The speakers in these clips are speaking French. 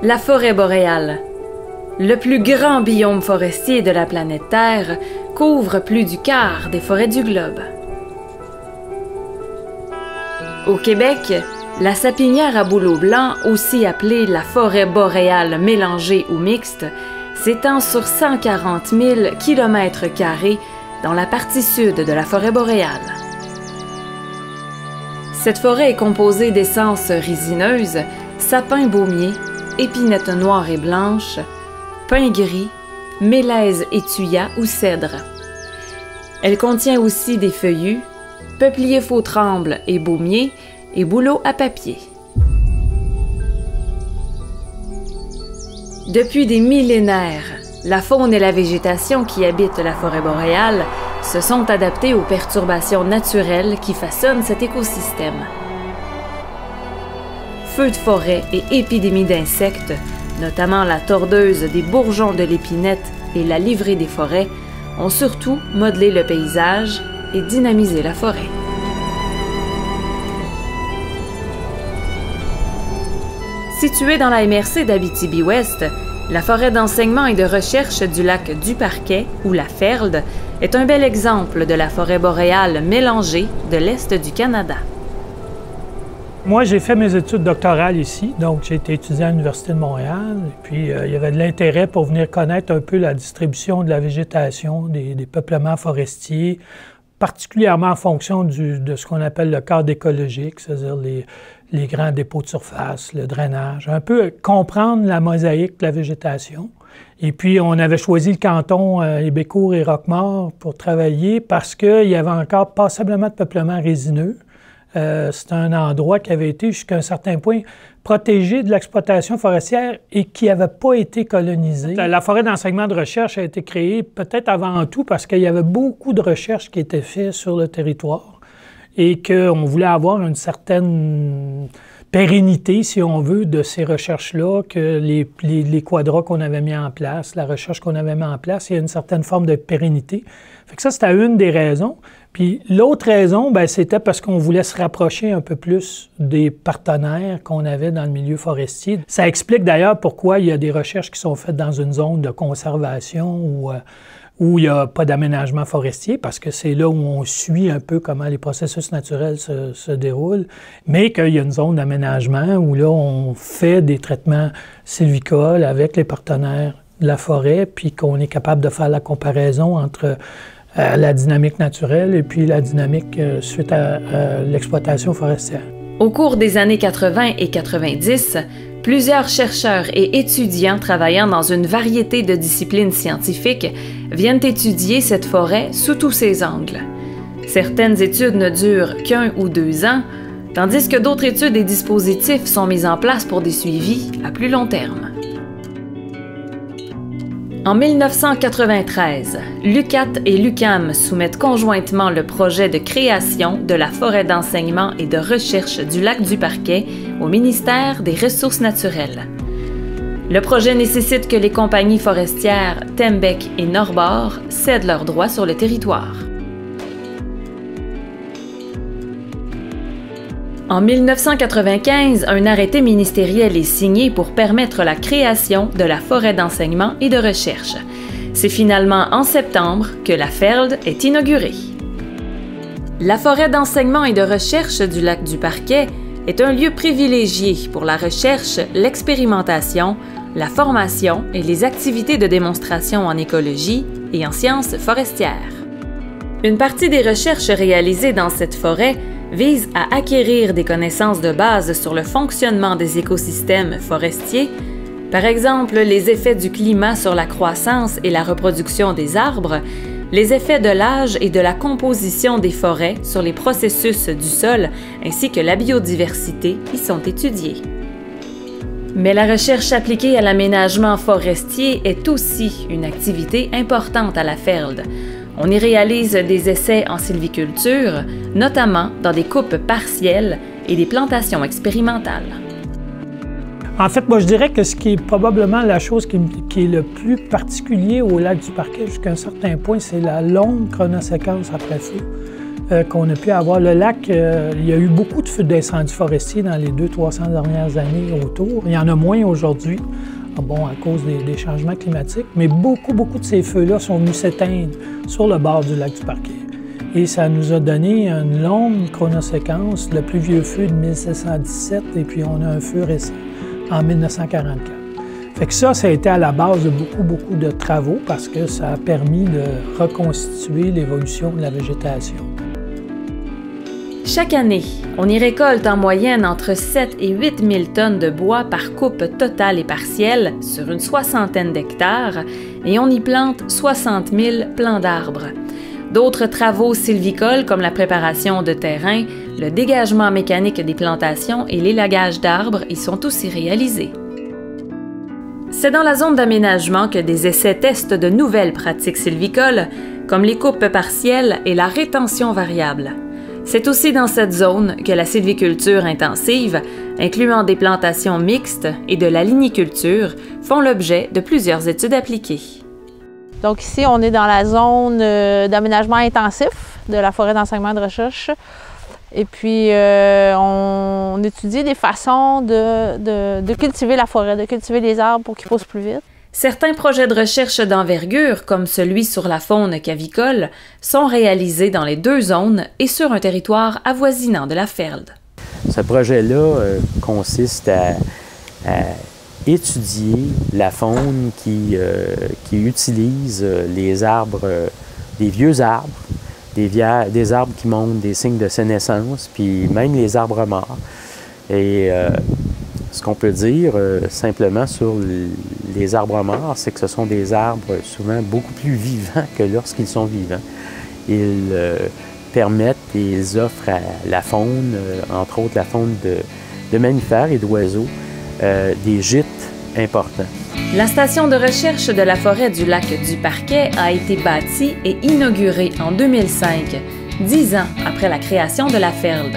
La forêt boréale, le plus grand biome forestier de la planète Terre, couvre plus du quart des forêts du globe. Au Québec, la sapinière à bouleau blanc, aussi appelée la forêt boréale mélangée ou mixte, s'étend sur 140 000 km² dans la partie sud de la forêt boréale. Cette forêt est composée d'essences résineuses, sapins baumiers, épinettes noires et blanches, pins gris, mélèzes et thuyas ou cèdres. Elle contient aussi des feuillus, peupliers faux-trembles et baumiers et bouleaux à papier. Depuis des millénaires, la faune et la végétation qui habitent la forêt boréale se sont adaptées aux perturbations naturelles qui façonnent cet écosystème. Feux de forêt et épidémies d'insectes, notamment la tordeuse des bourgeons de l'épinette et la livrée des forêts, ont surtout modelé le paysage et dynamisé la forêt. Située dans la MRC d'Abitibi-Ouest, la forêt d'enseignement et de recherche du lac du Parquet, ou la Ferld, est un bel exemple de la forêt boréale mélangée de l'Est du Canada. Moi, j'ai fait mes études doctorales ici, donc j'ai été étudiant à l'Université de Montréal. Et puis, il y avait de l'intérêt pour venir connaître un peu la distribution de la végétation, des peuplements forestiers, particulièrement en fonction de ce qu'on appelle le cadre écologique, c'est-à-dire les grands dépôts de surface, le drainage, un peu comprendre la mosaïque de la végétation. Et puis, on avait choisi le canton Hébécourt et Roquemaure pour travailler parce qu'il y avait encore passablement de peuplements résineux. C'est un endroit qui avait été jusqu'à un certain point protégé de l'exploitation forestière et qui n'avait pas été colonisé. La forêt d'enseignement de recherche a été créée peut-être avant tout parce qu'il y avait beaucoup de recherches qui étaient faites sur le territoire et qu'on voulait avoir une certaine pérennité, si on veut, de ces recherches-là, que les quadras qu'on avait mis en place, la recherche qu'on avait mis en place, il y a une certaine forme de pérennité. Fait que ça, c'était une des raisons. Puis l'autre raison, c'était parce qu'on voulait se rapprocher un peu plus des partenaires qu'on avait dans le milieu forestier. Ça explique d'ailleurs pourquoi il y a des recherches qui sont faites dans une zone de conservation où il n'y a pas d'aménagement forestier, parce que c'est là où on suit un peu comment les processus naturels se déroulent, mais qu'il y a une zone d'aménagement où là, on fait des traitements sylvicoles avec les partenaires de la forêt, puis qu'on est capable de faire la comparaison entre la dynamique naturelle et puis la dynamique suite à l'exploitation forestière. Au cours des années 80 et 90, plusieurs chercheurs et étudiants travaillant dans une variété de disciplines scientifiques viennent étudier cette forêt sous tous ses angles. Certaines études ne durent qu'1 ou 2 ans, tandis que d'autres études et dispositifs sont mis en place pour des suivis à plus long terme. En 1993, l'UQAT et l'UQAM soumettent conjointement le projet de création de la forêt d'enseignement et de recherche du lac du Parquet au ministère des Ressources naturelles. Le projet nécessite que les compagnies forestières Tembec et Norbord cèdent leurs droits sur le territoire. En 1995, un arrêté ministériel est signé pour permettre la création de la forêt d'enseignement et de recherche. C'est finalement en septembre que la Ferld est inaugurée. La forêt d'enseignement et de recherche du lac du Parquet est un lieu privilégié pour la recherche, l'expérimentation, la formation et les activités de démonstration en écologie et en sciences forestières. Une partie des recherches réalisées dans cette forêt vise à acquérir des connaissances de base sur le fonctionnement des écosystèmes forestiers, par exemple les effets du climat sur la croissance et la reproduction des arbres, les effets de l'âge et de la composition des forêts sur les processus du sol, ainsi que la biodiversité y sont étudiés. Mais la recherche appliquée à l'aménagement forestier est aussi une activité importante à la Ferld. On y réalise des essais en sylviculture, notamment dans des coupes partielles et des plantations expérimentales. En fait, moi, je dirais que ce qui est probablement la chose qui est le plus particulier au lac du Parquet jusqu'à un certain point, c'est la longue chronoséquence après feu. qu'on a pu avoir. Le lac, il y a eu beaucoup d'incendies forestiers dans les 200-300 dernières années autour. Il y en a moins aujourd'hui, bon, à cause des changements climatiques, mais beaucoup de ces feux-là sont venus s'éteindre sur le bord du lac du Parquet. Et ça nous a donné une longue chronoséquence, le plus vieux feu de 1717, et puis on a un feu récent en 1944. Fait que ça a été à la base de beaucoup de travaux parce que ça a permis de reconstituer l'évolution de la végétation. Chaque année, on y récolte en moyenne entre 7 et 8 000 tonnes de bois par coupe totale et partielle sur une 60aine d'hectares et on y plante 60 000 plants d'arbres. D'autres travaux sylvicoles comme la préparation de terrain, le dégagement mécanique des plantations et l'élagage d'arbres y sont aussi réalisés. C'est dans la zone d'aménagement que des essais testent de nouvelles pratiques sylvicoles, comme les coupes partielles et la rétention variable. C'est aussi dans cette zone que la sylviculture intensive, incluant des plantations mixtes et de la ligniculture, font l'objet de plusieurs études appliquées. Donc ici, on est dans la zone d'aménagement intensif de la forêt d'enseignement et de recherche. Et puis, on étudie des façons de cultiver la forêt, de cultiver les arbres pour qu'ils poussent plus vite. Certains projets de recherche d'envergure, comme celui sur la faune cavicole, sont réalisés dans les deux zones et sur un territoire avoisinant de la Feld. Ce projet-là consiste à étudier la faune qui utilise les arbres, des vieux arbres, des arbres qui montrent des signes de sénescence, puis même les arbres morts. Et ce qu'on peut dire simplement sur les arbres morts, c'est que ce sont des arbres souvent beaucoup plus vivants que lorsqu'ils sont vivants. Ils permettent et ils offrent à la faune, entre autres la faune de mammifères et d'oiseaux, des gîtes importants. La station de recherche de la forêt du lac du Parquet a été bâtie et inaugurée en 2005, 10 ans après la création de la Feld.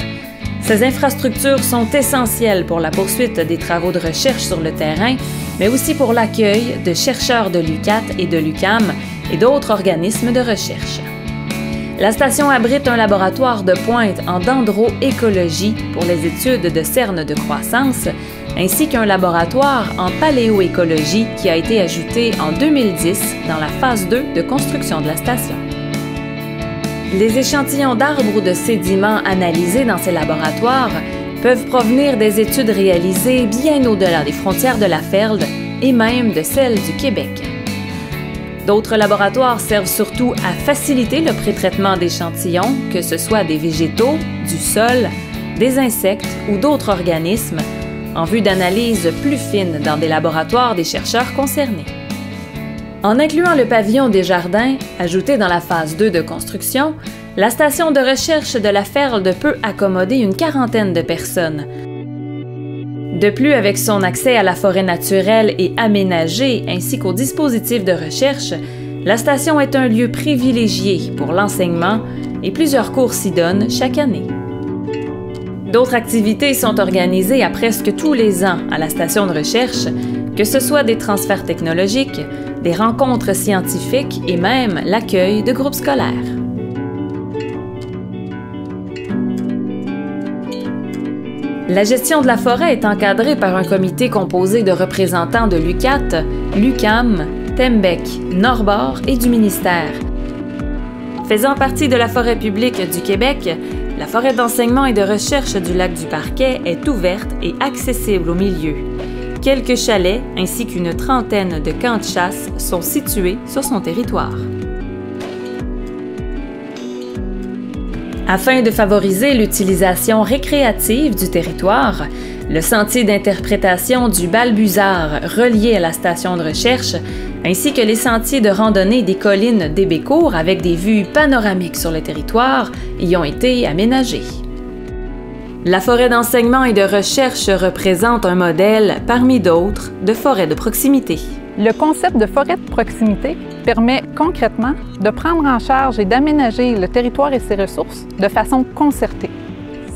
Ces infrastructures sont essentielles pour la poursuite des travaux de recherche sur le terrain, mais aussi pour l'accueil de chercheurs de l'UQAT et de l'UQAM et d'autres organismes de recherche. La station abrite un laboratoire de pointe en dendroécologie pour les études de cernes de croissance, ainsi qu'un laboratoire en paléoécologie qui a été ajouté en 2010 dans la phase 2 de construction de la station. Les échantillons d'arbres ou de sédiments analysés dans ces laboratoires peuvent provenir des études réalisées bien au-delà des frontières de la Feld et même de celles du Québec. D'autres laboratoires servent surtout à faciliter le pré-traitement d'échantillons, que ce soit des végétaux, du sol, des insectes ou d'autres organismes, en vue d'analyses plus fines dans des laboratoires des chercheurs concernés. En incluant le pavillon des jardins, ajouté dans la phase 2 de construction, la station de recherche de la Feld peut accommoder une quarantaine de personnes. De plus, avec son accès à la forêt naturelle et aménagée ainsi qu'aux dispositifs de recherche, la station est un lieu privilégié pour l'enseignement et plusieurs cours s'y donnent chaque année. D'autres activités sont organisées à presque tous les ans à la station de recherche, que ce soit des transferts technologiques, des rencontres scientifiques et même l'accueil de groupes scolaires. La gestion de la forêt est encadrée par un comité composé de représentants de l'UQAT, l'UQAM, Tembec, Norbord et du ministère. Faisant partie de la forêt publique du Québec, la forêt d'enseignement et de recherche du lac du Parquet est ouverte et accessible au milieu. Quelques chalets ainsi qu'une trentaine de camps de chasse sont situés sur son territoire. Afin de favoriser l'utilisation récréative du territoire, le sentier d'interprétation du Balbuzard relié à la station de recherche, ainsi que les sentiers de randonnée des collines d'Hébécourt avec des vues panoramiques sur le territoire, y ont été aménagés. La forêt d'enseignement et de recherche représente un modèle, parmi d'autres, de forêt de proximité. Le concept de forêt de proximité permet concrètement de prendre en charge et d'aménager le territoire et ses ressources de façon concertée.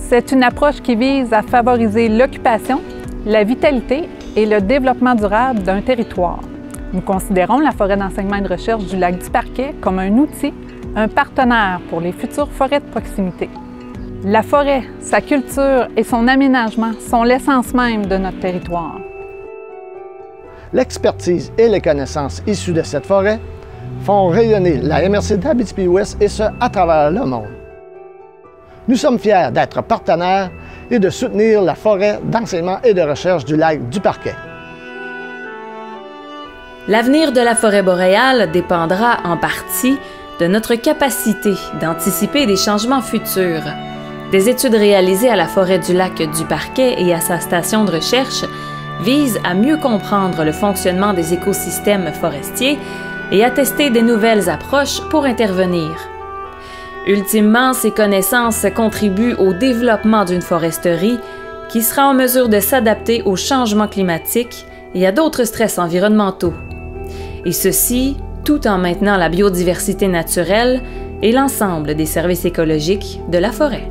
C'est une approche qui vise à favoriser l'occupation, la vitalité et le développement durable d'un territoire. Nous considérons la forêt d'enseignement et de recherche du lac du Parquet comme un outil, un partenaire pour les futures forêts de proximité. La forêt, sa culture et son aménagement sont l'essence même de notre territoire. L'expertise et les connaissances issues de cette forêt font rayonner la MRC d'Abitibi-Ouest et ce, à travers le monde. Nous sommes fiers d'être partenaires et de soutenir la forêt d'enseignement et de recherche du lac du Parquet. L'avenir de la forêt boréale dépendra en partie de notre capacité d'anticiper des changements futurs. Des études réalisées à la forêt du lac du Parquet et à sa station de recherche visent à mieux comprendre le fonctionnement des écosystèmes forestiers et à tester des nouvelles approches pour intervenir. Ultimement, ces connaissances contribuent au développement d'une foresterie qui sera en mesure de s'adapter aux changements climatiques et à d'autres stress environnementaux. Et ceci tout en maintenant la biodiversité naturelle et l'ensemble des services écologiques de la forêt.